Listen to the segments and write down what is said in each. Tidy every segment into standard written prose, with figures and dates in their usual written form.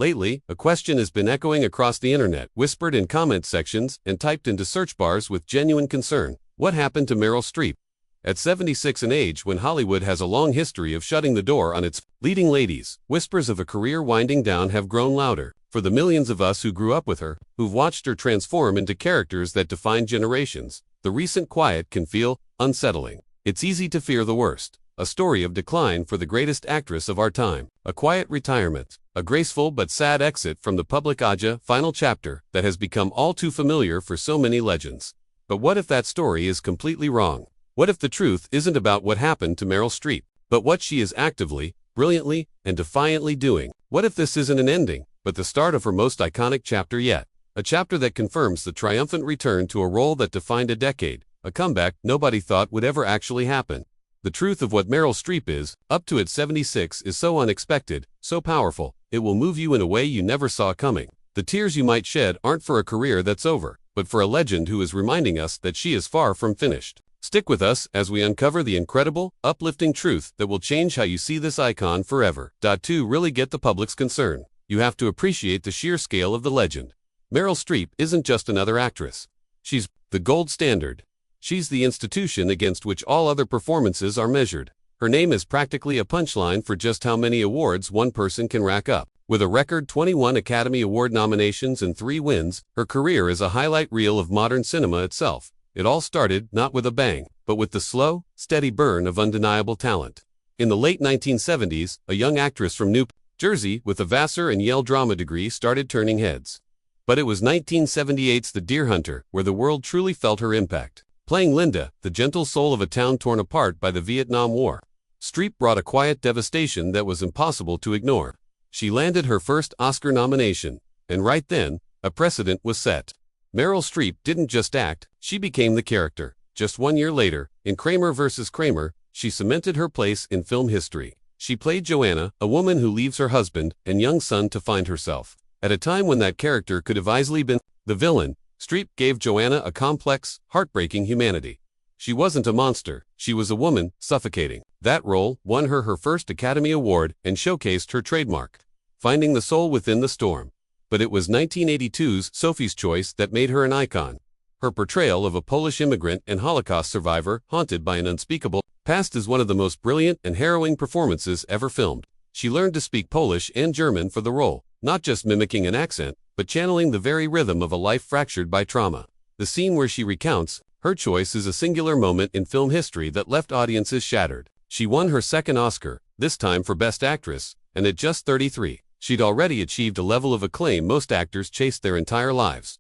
Lately, a question has been echoing across the internet, whispered in comment sections, and typed into search bars with genuine concern. What happened to Meryl Streep? At 76, an age when Hollywood has a long history of shutting the door on its leading ladies, whispers of a career winding down have grown louder. For the millions of us who grew up with her, who've watched her transform into characters that define generations, the recent quiet can feel unsettling. It's easy to fear the worst. A story of decline for the greatest actress of our time. A quiet retirement. A graceful but sad exit from the public eye. Final chapter that has become all too familiar for so many legends. But what if that story is completely wrong? What if the truth isn't about what happened to Meryl Streep, but what she is actively, brilliantly, and defiantly doing? What if this isn't an ending, but the start of her most iconic chapter yet? A chapter that confirms the triumphant return to a role that defined a decade, a comeback nobody thought would ever actually happen. The truth of what Meryl Streep is, up to its 76, is so unexpected, so powerful, it will move you in a way you never saw coming. The tears you might shed aren't for a career that's over, but for a legend who is reminding us that she is far from finished. Stick with us as we uncover the incredible, uplifting truth that will change how you see this icon forever. To really get the public's concern, you have to appreciate the sheer scale of the legend. Meryl Streep isn't just another actress. She's the gold standard. She's the institution against which all other performances are measured. Her name is practically a punchline for just how many awards one person can rack up. With a record 21 Academy Award nominations and 3 wins, her career is a highlight reel of modern cinema itself. It all started not with a bang, but with the slow, steady burn of undeniable talent. In the late 1970s, a young actress from New Jersey with a Vassar and Yale drama degree started turning heads. But it was 1978's The Deer Hunter where the world truly felt her impact. Playing Linda, the gentle soul of a town torn apart by the Vietnam War, Streep brought a quiet devastation that was impossible to ignore. She landed her first Oscar nomination, and right then, a precedent was set. Meryl Streep didn't just act, she became the character. Just 1 year later, in Kramer vs. Kramer, she cemented her place in film history. She played Joanna, a woman who leaves her husband and young son to find herself. At a time when that character could have easily been the villain, Streep gave Joanna a complex, heartbreaking humanity. She wasn't a monster, she was a woman, suffocating. That role won her her first Academy Award and showcased her trademark, finding the soul within the storm. But it was 1982's Sophie's Choice that made her an icon. Her portrayal of a Polish immigrant and Holocaust survivor haunted by an unspeakable past is one of the most brilliant and harrowing performances ever filmed. She learned to speak Polish and German for the role, not just mimicking an accent, but channeling the very rhythm of a life fractured by trauma. The scene where she recounts her choice is a singular moment in film history that left audiences shattered. She won her second Oscar, this time for Best Actress, and at just 33, she'd already achieved a level of acclaim most actors chased their entire lives.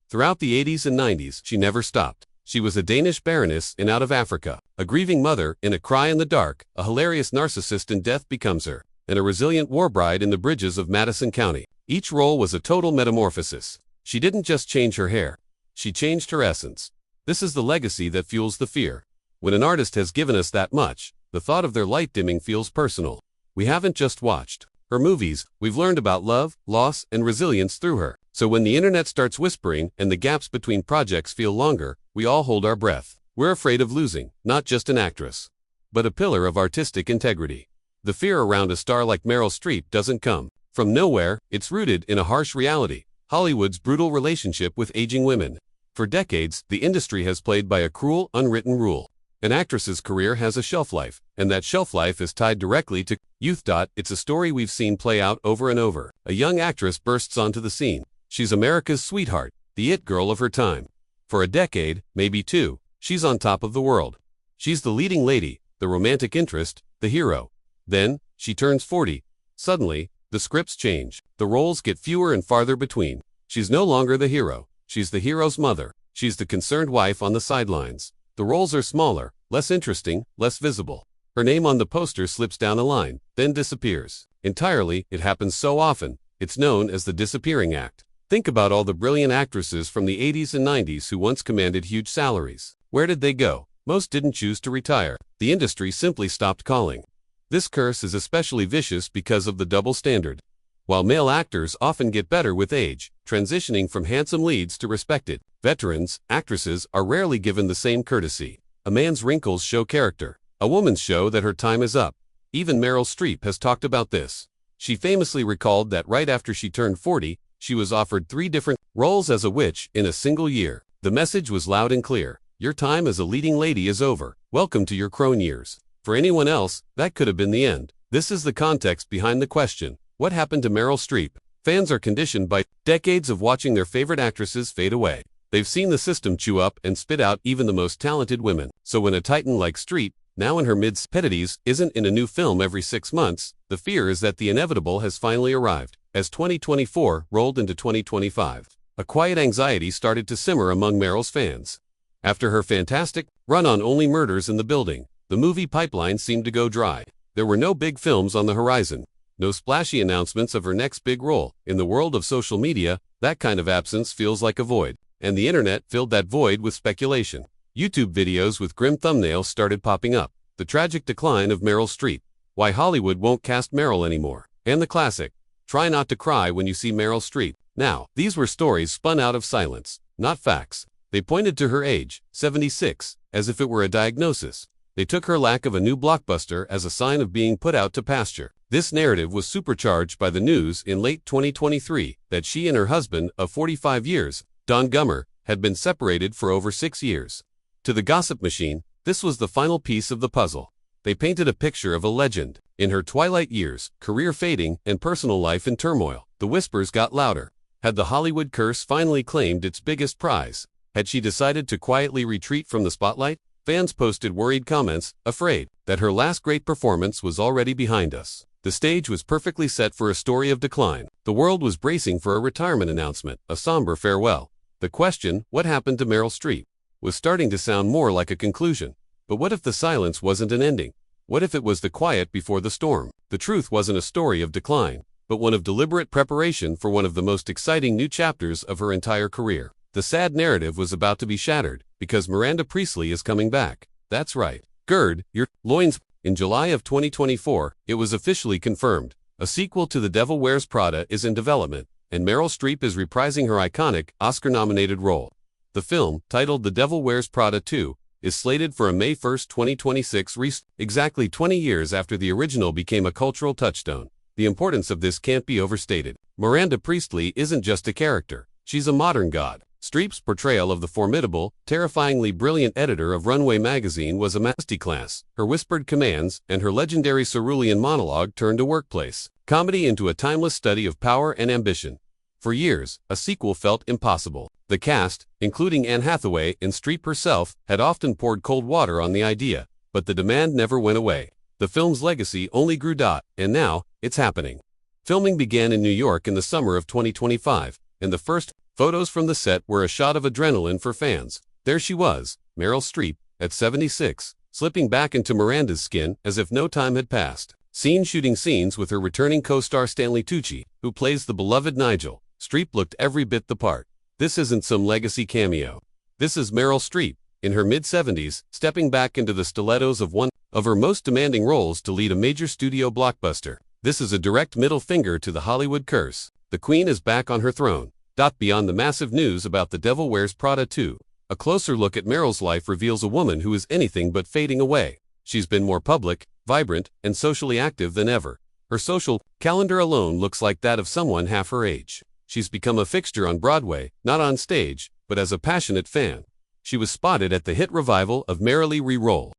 Throughout the 80s and 90s, she never stopped. She was a Danish baroness in Out of Africa, a grieving mother in A Cry in the Dark, a hilarious narcissist in Death Becomes Her, and a resilient war bride in The Bridges of Madison County. Each role was a total metamorphosis. She didn't just change her hair, she changed her essence. This is the legacy that fuels the fear. When an artist has given us that much, the thought of their light dimming feels personal. We haven't just watched her movies, we've learned about love, loss, and resilience through her. So when the internet starts whispering and the gaps between projects feel longer, we all hold our breath. We're afraid of losing, not just an actress, but a pillar of artistic integrity. The fear around a star like Meryl Streep doesn't come from nowhere, it's rooted in a harsh reality: Hollywood's brutal relationship with aging women. For decades, the industry has played by a cruel, unwritten rule. An actress's career has a shelf life, and that shelf life is tied directly to youth. It's a story we've seen play out over and over. A young actress bursts onto the scene. She's America's sweetheart, the it girl of her time. For a decade, maybe 2, she's on top of the world. She's the leading lady, the romantic interest, the hero. Then, she turns 40. Suddenly, the scripts change. The roles get fewer and farther between. She's no longer the hero. She's the hero's mother. She's the concerned wife on the sidelines. The roles are smaller, less interesting, less visible. Her name on the poster slips down a line, then disappears. Entirely, it happens so often, it's known as the disappearing act. Think about all the brilliant actresses from the 80s and 90s who once commanded huge salaries. Where did they go? Most didn't choose to retire. The industry simply stopped calling. This curse is especially vicious because of the double standard. While male actors often get better with age, transitioning from handsome leads to respected veterans, actresses are rarely given the same courtesy. A man's wrinkles show character. A woman's show that her time is up. Even Meryl Streep has talked about this. She famously recalled that right after she turned 40, she was offered 3 different roles as a witch in a single year. The message was loud and clear. Your time as a leading lady is over. Welcome to your crone years. For anyone else, that could have been the end. This is the context behind the question. What happened to Meryl Streep? Fans are conditioned by decades of watching their favorite actresses fade away. They've seen the system chew up and spit out even the most talented women. So when a titan like Streep, now in her mid-70s, isn't in a new film every 6 months, the fear is that the inevitable has finally arrived. As 2024 rolled into 2025, a quiet anxiety started to simmer among Meryl's fans. After her fantastic run on Only Murders in the Building, the movie pipeline seemed to go dry. There were no big films on the horizon, no splashy announcements of her next big role. In the world of social media, that kind of absence feels like a void, and the internet filled that void with speculation. YouTube videos with grim thumbnails started popping up. The tragic decline of Meryl Streep, why Hollywood won't cast Meryl anymore, and the classic, try not to cry when you see Meryl Streep. Now, these were stories spun out of silence, not facts. They pointed to her age, 76, as if it were a diagnosis. They took her lack of a new blockbuster as a sign of being put out to pasture. This narrative was supercharged by the news in late 2023 that she and her husband of 45 years, Don Gummer, had been separated for over 6 years. To the gossip machine, this was the final piece of the puzzle. They painted a picture of a legend. In her twilight years, career fading, and personal life in turmoil, the whispers got louder. Had the Hollywood curse finally claimed its biggest prize? Had she decided to quietly retreat from the spotlight? Fans posted worried comments, afraid that her last great performance was already behind us. The stage was perfectly set for a story of decline. The world was bracing for a retirement announcement, a somber farewell. The question, what happened to Meryl Streep, was starting to sound more like a conclusion. But what if the silence wasn't an ending? What if it was the quiet before the storm? The truth wasn't a story of decline, but one of deliberate preparation for one of the most exciting new chapters of her entire career. The sad narrative was about to be shattered, because Miranda Priestly is coming back. That's right. Gird your loins. In July of 2024, it was officially confirmed. A sequel to The Devil Wears Prada is in development, and Meryl Streep is reprising her iconic, Oscar-nominated role. The film, titled The Devil Wears Prada 2, is slated for a May 1, 2026 release, exactly 20 years after the original became a cultural touchstone. The importance of this can't be overstated. Miranda Priestly isn't just a character, she's a modern god. Streep's portrayal of the formidable, terrifyingly brilliant editor of Runway magazine was a masterclass. Her whispered commands and her legendary cerulean monologue turned a workplace comedy into a timeless study of power and ambition. For years, a sequel felt impossible. The cast, including Anne Hathaway and Streep herself, had often poured cold water on the idea, but the demand never went away. The film's legacy only grew. And now, it's happening. Filming began in New York in the summer of 2025, and the first photos from the set were a shot of adrenaline for fans. There she was, Meryl Streep, at 76, slipping back into Miranda's skin as if no time had passed. Shooting scenes with her returning co-star Stanley Tucci, who plays the beloved Nigel. Streep looked every bit the part. This isn't some legacy cameo. This is Meryl Streep, in her mid-70s, stepping back into the stilettos of one of her most demanding roles to lead a major studio blockbuster. This is a direct middle finger to the Hollywood curse. The Queen is back on her throne. Beyond the massive news about The Devil Wears Prada 2, a closer look at Meryl's life reveals a woman who is anything but fading away. She's been more public, vibrant, and socially active than ever. Her social calendar alone looks like that of someone half her age. She's become a fixture on Broadway, not on stage, but as a passionate fan. She was spotted at the hit revival of Merrily Re-Roll.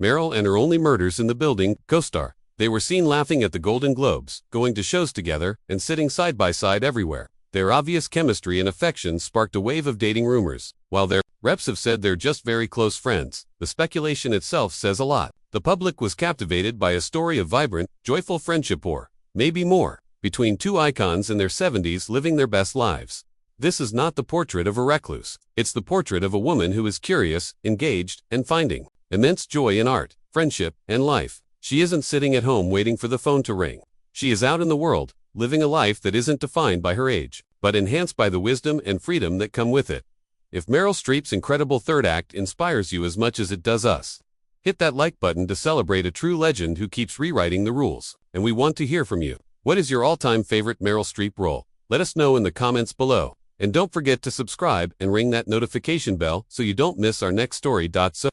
Meryl and her Only Murders in the Building co-star. They were seen laughing at the Golden Globes, going to shows together, and sitting side by side everywhere. Their obvious chemistry and affection sparked a wave of dating rumors. While their reps have said they're just very close friends, the speculation itself says a lot. The public was captivated by a story of vibrant, joyful friendship or, maybe more, between two icons in their 70s living their best lives. This is not the portrait of a recluse. It's the portrait of a woman who is curious, engaged, and finding immense joy in art, friendship, and life. She isn't sitting at home waiting for the phone to ring. She is out in the world, living a life that isn't defined by her age, but enhanced by the wisdom and freedom that come with it. If Meryl Streep's incredible third act inspires you as much as it does us, hit that like button to celebrate a true legend who keeps rewriting the rules. And we want to hear from you. What is your all-time favorite Meryl Streep role? Let us know in the comments below. And don't forget to subscribe and ring that notification bell so you don't miss our next story. So,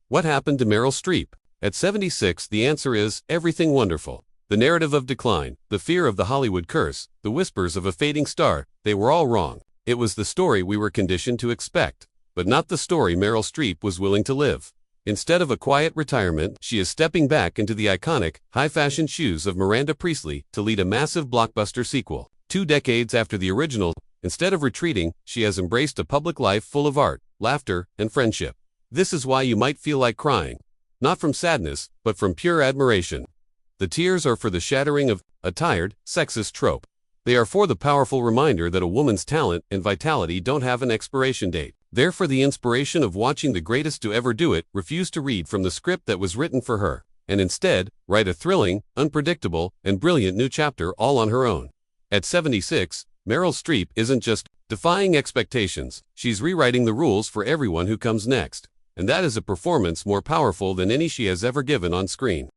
what happened to Meryl Streep? At 76, the answer is everything wonderful. The narrative of decline, the fear of the Hollywood curse, the whispers of a fading star, they were all wrong. It was the story we were conditioned to expect, but not the story Meryl Streep was willing to live. Instead of a quiet retirement, she is stepping back into the iconic, high-fashion shoes of Miranda Priestly to lead a massive blockbuster sequel. 2 decades after the original, instead of retreating, she has embraced a public life full of art, laughter, and friendship. This is why you might feel like crying. Not from sadness, but from pure admiration. The tears are for the shattering of a tired, sexist trope. They are for the powerful reminder that a woman's talent and vitality don't have an expiration date. They're for the inspiration of watching the greatest to ever do it refuse to read from the script that was written for her, and instead, write a thrilling, unpredictable, and brilliant new chapter all on her own. At 76, Meryl Streep isn't just defying expectations, she's rewriting the rules for everyone who comes next. And that is a performance more powerful than any she has ever given on screen.